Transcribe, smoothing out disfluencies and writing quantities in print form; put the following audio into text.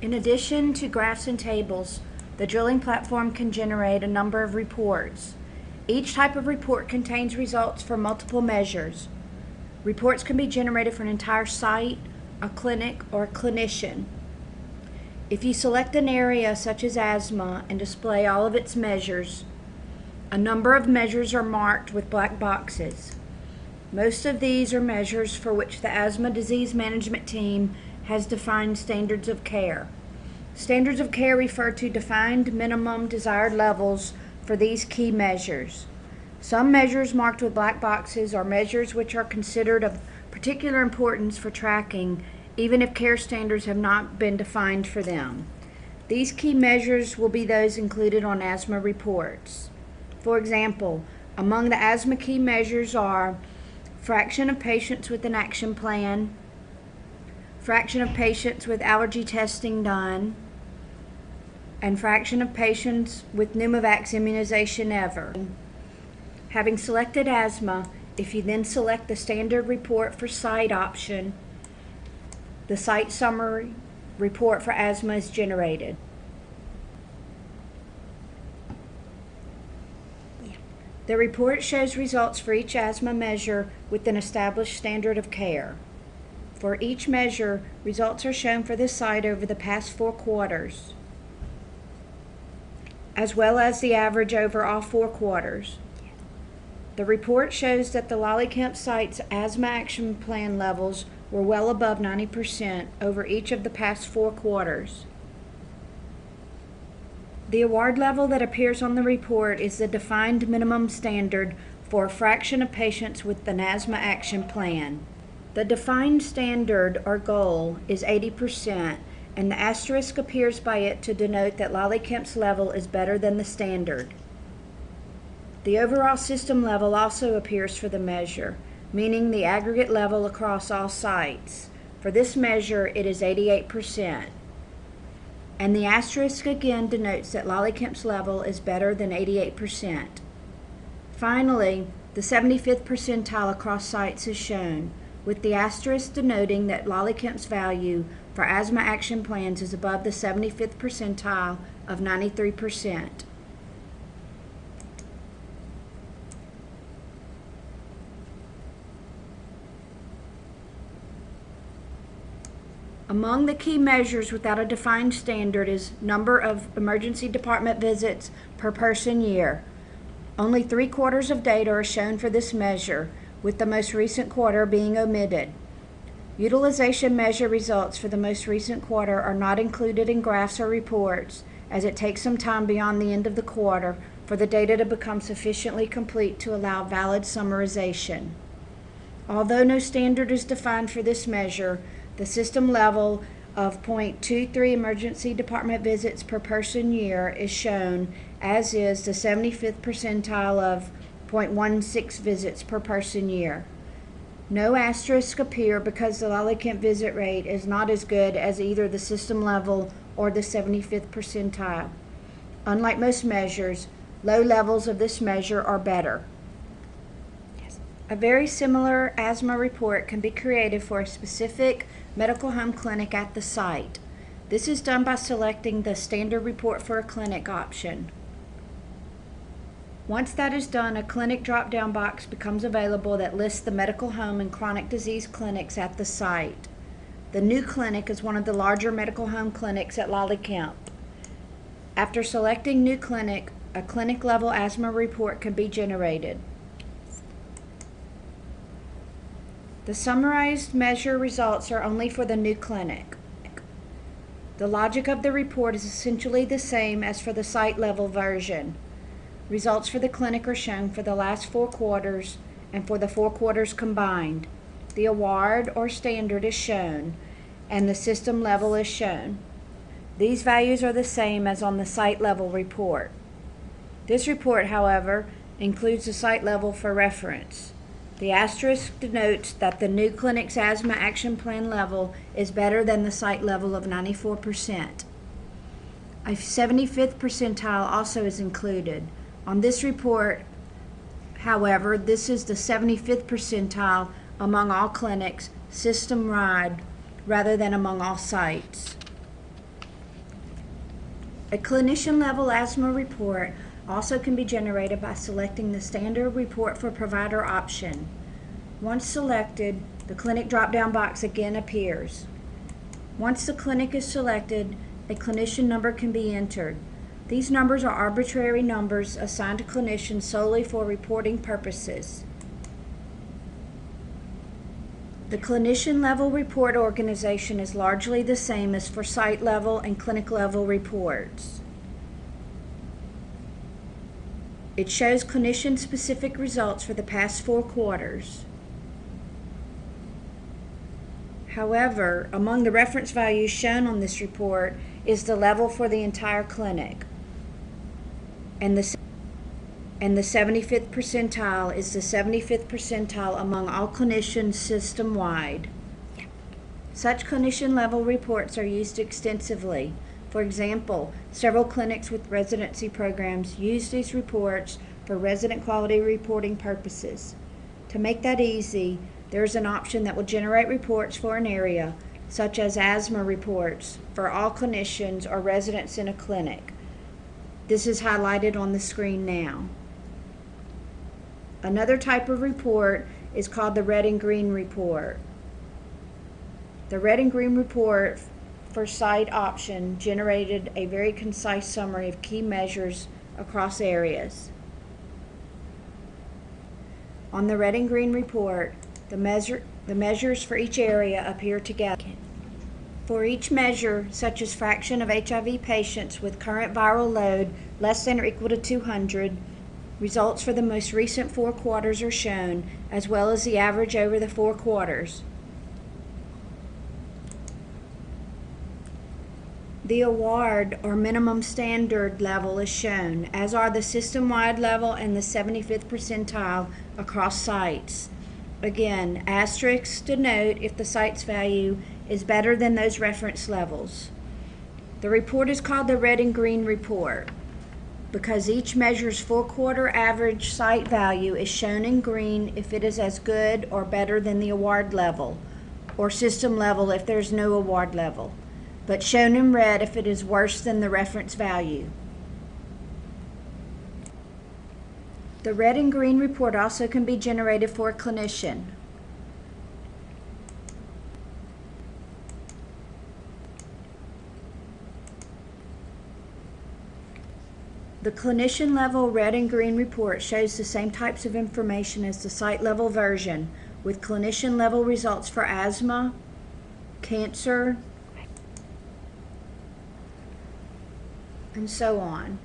In addition to graphs and tables, the drilling platform can generate a number of reports. Each type of report contains results for multiple measures. Reports can be generated for an entire site, a clinic, or a clinician. If you select an area such as asthma and display all of its measures, a number of measures are marked with black boxes. Most of these are measures for which the asthma disease management team has defined standards of care. Standards of care refer to defined minimum desired levels for these key measures. Some measures marked with black boxes are measures which are considered of particular importance for tracking, even if care standards have not been defined for them. These key measures will be those included on asthma reports. For example, among the asthma key measures are fraction of patients with an action plan, fraction of patients with allergy testing done, and fraction of patients with Pneumovax immunization ever. Having selected asthma, if you then select the standard report for site option, the site summary report for asthma is generated. The report shows results for each asthma measure with an established standard of care. For each measure, results are shown for this site over the past 4 quarters, as well as the average over all 4 quarters. The report shows that the Lolly Kemp site's asthma action plan levels were well above 90% over each of the past 4 quarters. The award level that appears on the report is the defined minimum standard for a fraction of patients with an asthma action plan. The defined standard or goal is 80%, and the asterisk appears by it to denote that Lolly Kemp's level is better than the standard. The overall system level also appears for the measure, meaning the aggregate level across all sites. For this measure, it is 88%. And the asterisk again denotes that Lolly Kemp's level is better than 88%. Finally, the 75th percentile across sites is shown, with the asterisk denoting that Lolly Kemp's value for asthma action plans is above the 75th percentile of 93%. Among the key measures without a defined standard is number of emergency department visits per person year. Only 3 quarters of data are shown for this measure, with the most recent quarter being omitted. Utilization measure results for the most recent quarter are not included in graphs or reports, as it takes some time beyond the end of the quarter for the data to become sufficiently complete to allow valid summarization. Although no standard is defined for this measure, the system level of 0.23 emergency department visits per person year is shown, as is the 75th percentile of 0.16 visits per person year. No asterisks appear because the Lolly Kemp visit rate is not as good as either the system level or the 75th percentile. Unlike most measures, low levels of this measure are better. A very similar asthma report can be created for a specific medical home clinic at the site. This is done by selecting the standard report for a clinic option. Once that is done, a clinic drop-down box becomes available that lists the medical home and chronic disease clinics at the site. The new clinic is one of the larger medical home clinics at Lolly Kemp. After selecting new clinic, a clinic-level asthma report can be generated. The summarized measure results are only for the new clinic. The logic of the report is essentially the same as for the site-level version. Results for the clinic are shown for the last 4 quarters and for the 4 quarters combined. The award or standard is shown, and the system level is shown. These values are the same as on the site-level report. This report, however, includes the site level for reference. The asterisk denotes that the new clinic's asthma action plan level is better than the site level of 94%. A 75th percentile also is included. On this report, however, this is the 75th percentile among all clinics system-wide rather than among all sites. A clinician level asthma report also can be generated by selecting the standard report for provider option. Once selected, the clinic drop-down box again appears. Once the clinic is selected, a clinician number can be entered. These numbers are arbitrary numbers assigned to clinicians solely for reporting purposes. The clinician level report organization is largely the same as for site level and clinic level reports. It shows clinician specific results for the past 4 quarters. However, among the reference values shown on this report is the level for the entire clinic. And the 75th percentile is the 75th percentile among all clinicians system-wide. Such clinician level reports are used extensively. For example, several clinics with residency programs use these reports for resident quality reporting purposes. To make that easy, there's an option that will generate reports for an area, such as asthma reports, for all clinicians or residents in a clinic. This is highlighted on the screen now. Another type of report is called the red and green report. The red and green report for site option generated a very concise summary of key measures across areas. On the red and green report, the measures for each area appear together. For each measure, such as fraction of HIV patients with current viral load less than or equal to 200, results for the most recent 4 quarters are shown, as well as the average over the 4 quarters. The award or minimum standard level is shown, as are the system-wide level and the 75th percentile across sites. Again, asterisks denote if the site's value is better than those reference levels. The report is called the red and green report because each measure's 4-quarter average site value is shown in green if it is as good or better than the award level, or system level if there's no award level, but shown in red if it is worse than the reference value. The red and green report also can be generated for a clinician. The clinician level red and green report shows the same types of information as the site level version, with clinician level results for asthma, cancer, and so on.